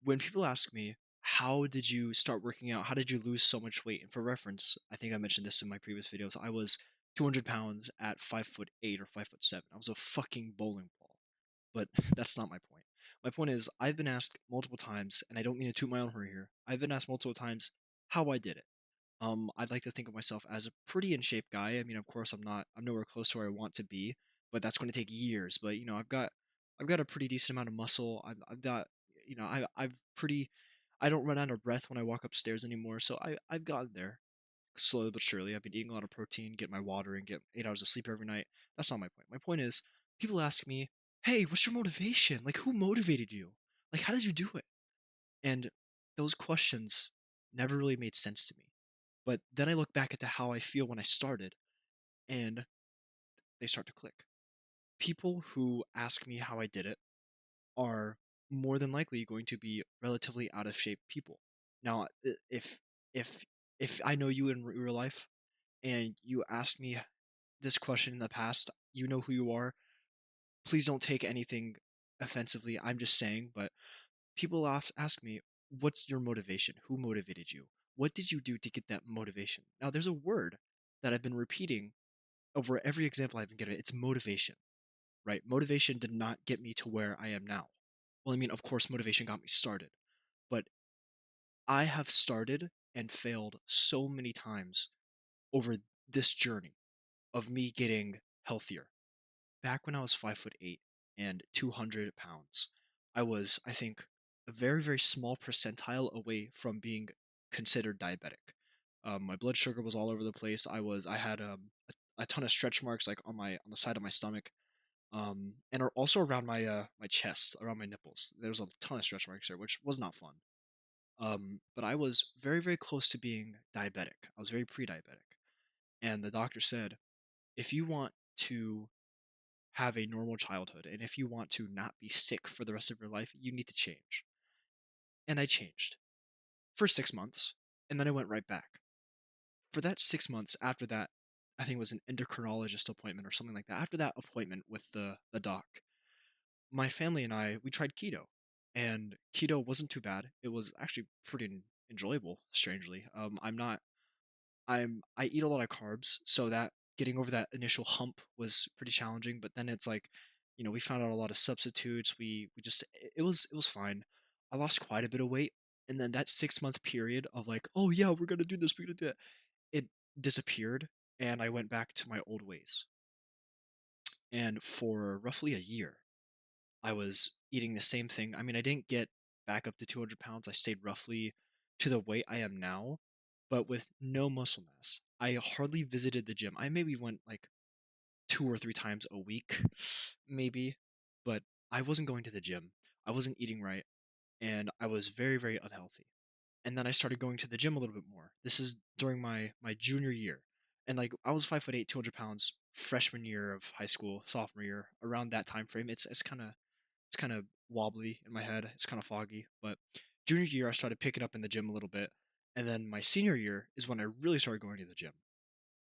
when people ask me, how did you start working out? How did you lose so much weight? And for reference, I think I mentioned this in my previous videos. I was 200 pounds at 5'8" or 5'7". I was a fucking bowling ball. But that's not my point. My point is, I've been asked multiple times, and I don't mean to toot my own horn here. I've been asked multiple times how I did it. I'd like to think of myself as a pretty in shape guy. I mean, of course, I'm nowhere close to where I want to be, but that's going to take years. But I've got a pretty decent amount of muscle. I've got, I've pretty, I don't run out of breath when I walk upstairs anymore. So I've gotten there slowly but surely. I've been eating a lot of protein, get my water, and get 8 hours of sleep every night. That's not my point. My point is, people ask me, "Hey, what's your motivation? Like, who motivated you? Like, how did you do it?" And those questions never really made sense to me. But then I look back into how I feel when I started, and they start to click. People who ask me how I did it are more than likely going to be relatively out of shape people. Now, if if I know you in real life and you asked me this question in the past, you know who you are. Please don't take anything offensively. I'm just saying, but people ask me, what's your motivation? Who motivated you? What did you do to get that motivation? Now, there's a word that I've been repeating over every example I've been given. It's motivation, right? Motivation did not get me to where I am now. Well, I mean, of course, motivation got me started, but I have started and failed so many times over this journey of me getting healthier. Back when I was 5'8" and 200 pounds, I was, I think, a very, very small percentile away from being considered diabetic. My blood sugar was all over the place. I had a ton of stretch marks like on the side of my stomach, and also around my chest, around my nipples. There was a ton of stretch marks there, which was not fun. But I was very, very close to being diabetic. I was very pre-diabetic, and the doctor said, if you want to have a normal childhood and if you want to not be sick for the rest of your life, you need to change. And I changed for 6 months, and then I went right back. For that 6 months after that, I think it was an endocrinologist appointment or something like that. After that appointment with the doc, my family and we tried keto, and keto wasn't too bad. It was actually pretty enjoyable, strangely. I eat a lot of carbs, so that getting over that initial hump was pretty challenging. But then it's like, we found out a lot of substitutes. We just it was fine. I lost quite a bit of weight, and then that 6 month period of like, oh yeah, we're gonna do this, we're gonna do that, it disappeared, and I went back to my old ways. And for roughly a year, I was eating the same thing. I mean, I didn't get back up to 200 pounds. I stayed roughly to the weight I am now, but with no muscle mass. I hardly visited the gym. I maybe went like 2 or 3 times a week, maybe, but I wasn't going to the gym. I wasn't eating right, and I was very, very unhealthy. And then I started going to the gym a little bit more. This is during my junior year, and like I was 5'8", 200 pounds freshman year of high school, sophomore year, around that time frame. It's kind of wobbly in my head. It's kind of foggy. But junior year, I started picking up in the gym a little bit. And then my senior year is when I really started going to the gym.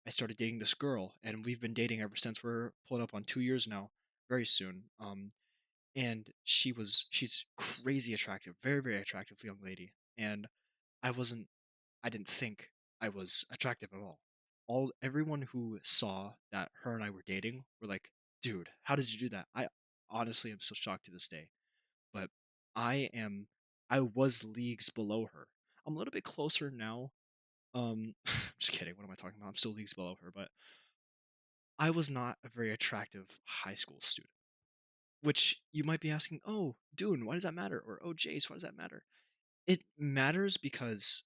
I started dating this girl, and we've been dating ever since. We're pulling up on 2 years now, very soon. And she's crazy attractive, very, very attractive young lady. And I wasn't, I didn't think I was attractive at all. Everyone who saw that her and I were dating were like, dude, how did you do that? I honestly am so shocked to this day, but I am I was leagues below her. I'm a little bit closer now. Just kidding. What am I talking about? I'm still leagues below her, but I was not a very attractive high school student. Which you might be asking, oh, Dune, why does that matter? Or oh, Jace, why does that matter? It matters because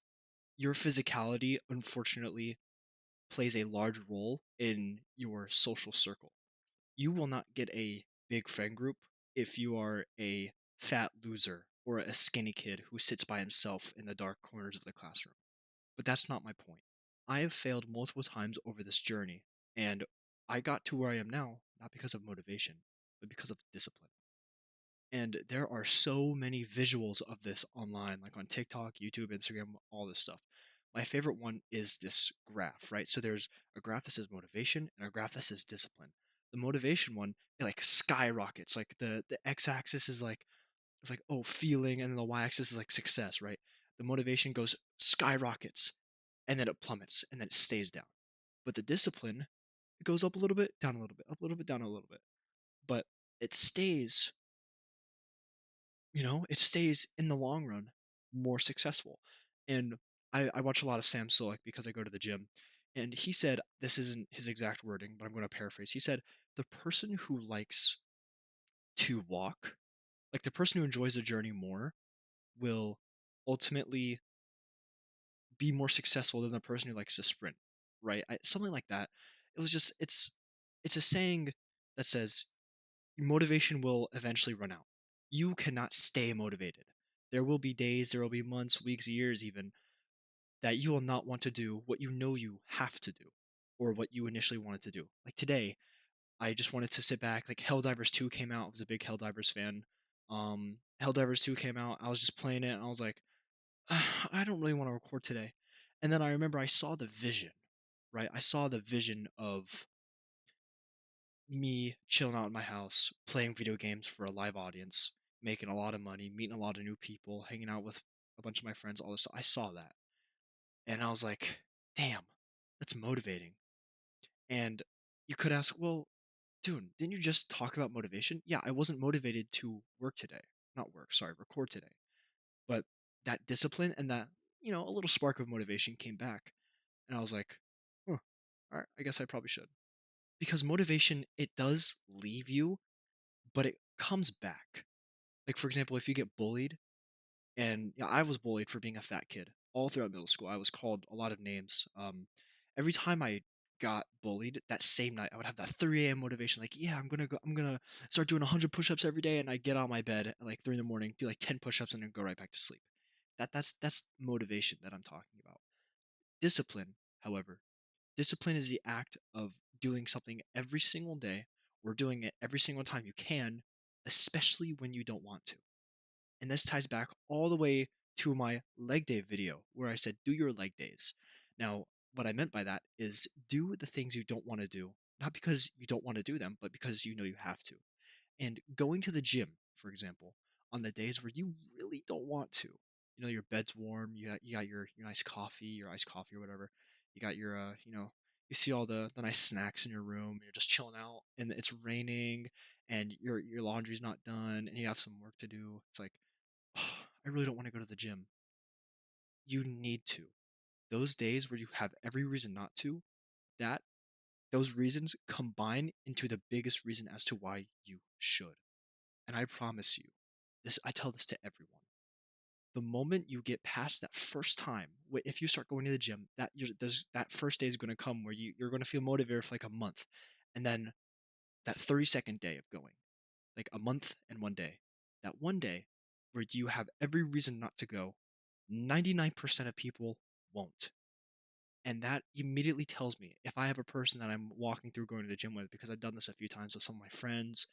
your physicality, unfortunately, plays a large role in your social circle. You will not get a big friend group if you are a fat loser or a skinny kid who sits by himself in the dark corners of the classroom. But that's not my point. I have failed multiple times over this journey, and I got to where I am now not because of motivation, but because of discipline. And there are so many visuals of this online, like on TikTok, YouTube, Instagram, all this stuff. My favorite one is this graph, right? So there's a graph that says motivation and a graph that says discipline. The motivation one, it like skyrockets. Like the x-axis is like It's like, oh, feeling, and then the y-axis is like success, right? The motivation goes skyrockets, and then it plummets, and then it stays down. But the discipline, it goes up a little bit, down a little bit, up a little bit, down a little bit. But it stays, it stays in the long run more successful. And I watch a lot of Sam Sulek because I go to the gym. And he said, this isn't his exact wording, but I'm going to paraphrase. He said, the person who likes to walk, like the person who enjoys the journey more, will ultimately be more successful than the person who likes to sprint, right? Something like that. It was just, it's a saying that says motivation will eventually run out. You cannot stay motivated. There will be days, there will be months, weeks, years even, that you will not want to do what you know you have to do or what you initially wanted to do. Like today, I just wanted to sit back. Like Helldivers 2 came out. I was a big Helldivers fan. Helldivers 2 came out. I was just playing it and I was like, I don't really want to record today. And then I remember I saw the vision, right? I saw the vision of me chilling out in my house, playing video games for a live audience, making a lot of money, meeting a lot of new people, hanging out with a bunch of my friends, all this stuff. I saw that. And I was like, damn, that's motivating. And you could ask, well, dude, didn't you just talk about motivation? Yeah, I wasn't motivated to work today. Not work, sorry, record today. But that discipline and that, a little spark of motivation came back. And I was like, huh, all right, I guess I probably should. Because motivation, it does leave you, but it comes back. Like, for example, if you get bullied, and I was bullied for being a fat kid all throughout middle school. I was called a lot of names. Every time I got bullied, that same night I would have that 3 a.m. motivation, like, yeah, I'm gonna start doing 100 push-ups every day, and I get on my bed at like 3 in the morning, do like 10 push-ups, and then go right back to sleep. That's motivation that I'm talking about. Discipline, however, discipline is the act of doing something every single day or doing it every single time you can, especially when you don't want to. And this ties back all the way to my leg day video where I said, do your leg days. Now, what I meant by that is do the things you don't want to do, not because you don't want to do them, but because you know you have to. And going to the gym, for example, on the days where you really don't want to, your bed's warm, you got your nice coffee, your iced coffee or whatever, you got your, you see all the nice snacks in your room, you're just chilling out, and it's raining, and your laundry's not done, and you have some work to do. It's like, I really don't want to go to the gym. You need to. Those days where you have every reason not to, that those reasons combine into the biggest reason as to why you should. And I promise you, this I tell this to everyone. The moment you get past that first time, if you start going to the gym, that first day is going to come where you're going to feel motivated for like a month, and then that 30-second day of going, like a month and one day, that one day where you have every reason not to go, 99% of people won't. And that immediately tells me if I have a person that I'm walking through going to the gym with, because I've done this a few times with some of my friends,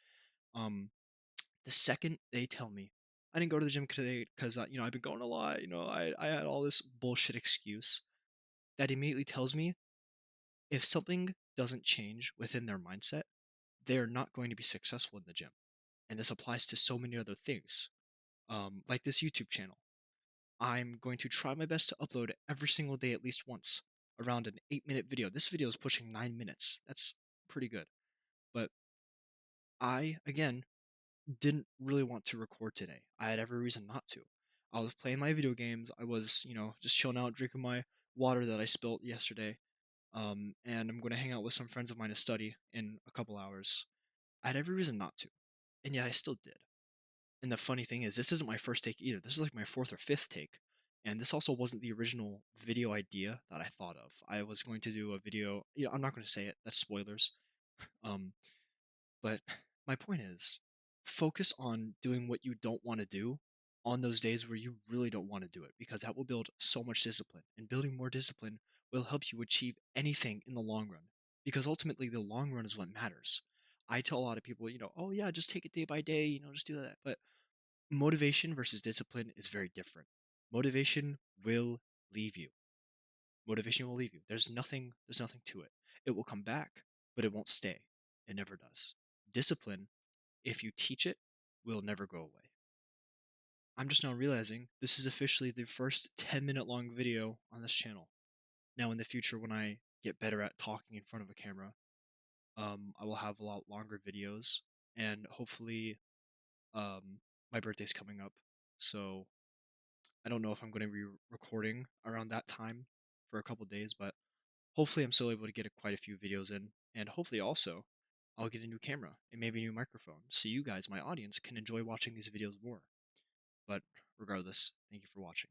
um, the second they tell me, I didn't go to the gym today because, I've been going a lot, I had all this bullshit excuse, that immediately tells me if something doesn't change within their mindset, they're not going to be successful in the gym. And this applies to so many other things, like this YouTube channel. I'm going to try my best to upload every single day at least once, around an 8-minute video. This video is pushing 9 minutes. That's pretty good. But I, again, didn't really want to record today. I had every reason not to. I was playing my video games. I was, just chilling out, drinking my water that I spilt yesterday. And I'm going to hang out with some friends of mine to study in a couple hours. I had every reason not to, and yet I still did. And the funny thing is, this isn't my first take either. This is like my fourth or fifth take. And this also wasn't the original video idea that I thought of. I was going to do a video, I'm not going to say it, that's spoilers. Um, but my point is, focus on doing what you don't want to do on those days where you really don't want to do it, because that will build so much discipline. And building more discipline will help you achieve anything in the long run, because ultimately the long run is what matters. I tell a lot of people, oh yeah, just take it day by day, just do that. But motivation versus discipline is very different. Motivation will leave you. Motivation will leave you. There's nothing to it. It will come back, but it won't stay. It never does. Discipline, if you teach it, will never go away. I'm just now realizing this is officially the first 10-minute long video on this channel. Now, in the future, when I get better at talking in front of a camera, I will have a lot longer videos, and hopefully, um, my birthday's coming up, so I don't know if I'm going to be recording around that time for a couple days, but hopefully, I'm still able to get quite a few videos in, and hopefully, also, I'll get a new camera and maybe a new microphone, so you guys, my audience, can enjoy watching these videos more. But regardless, thank you for watching.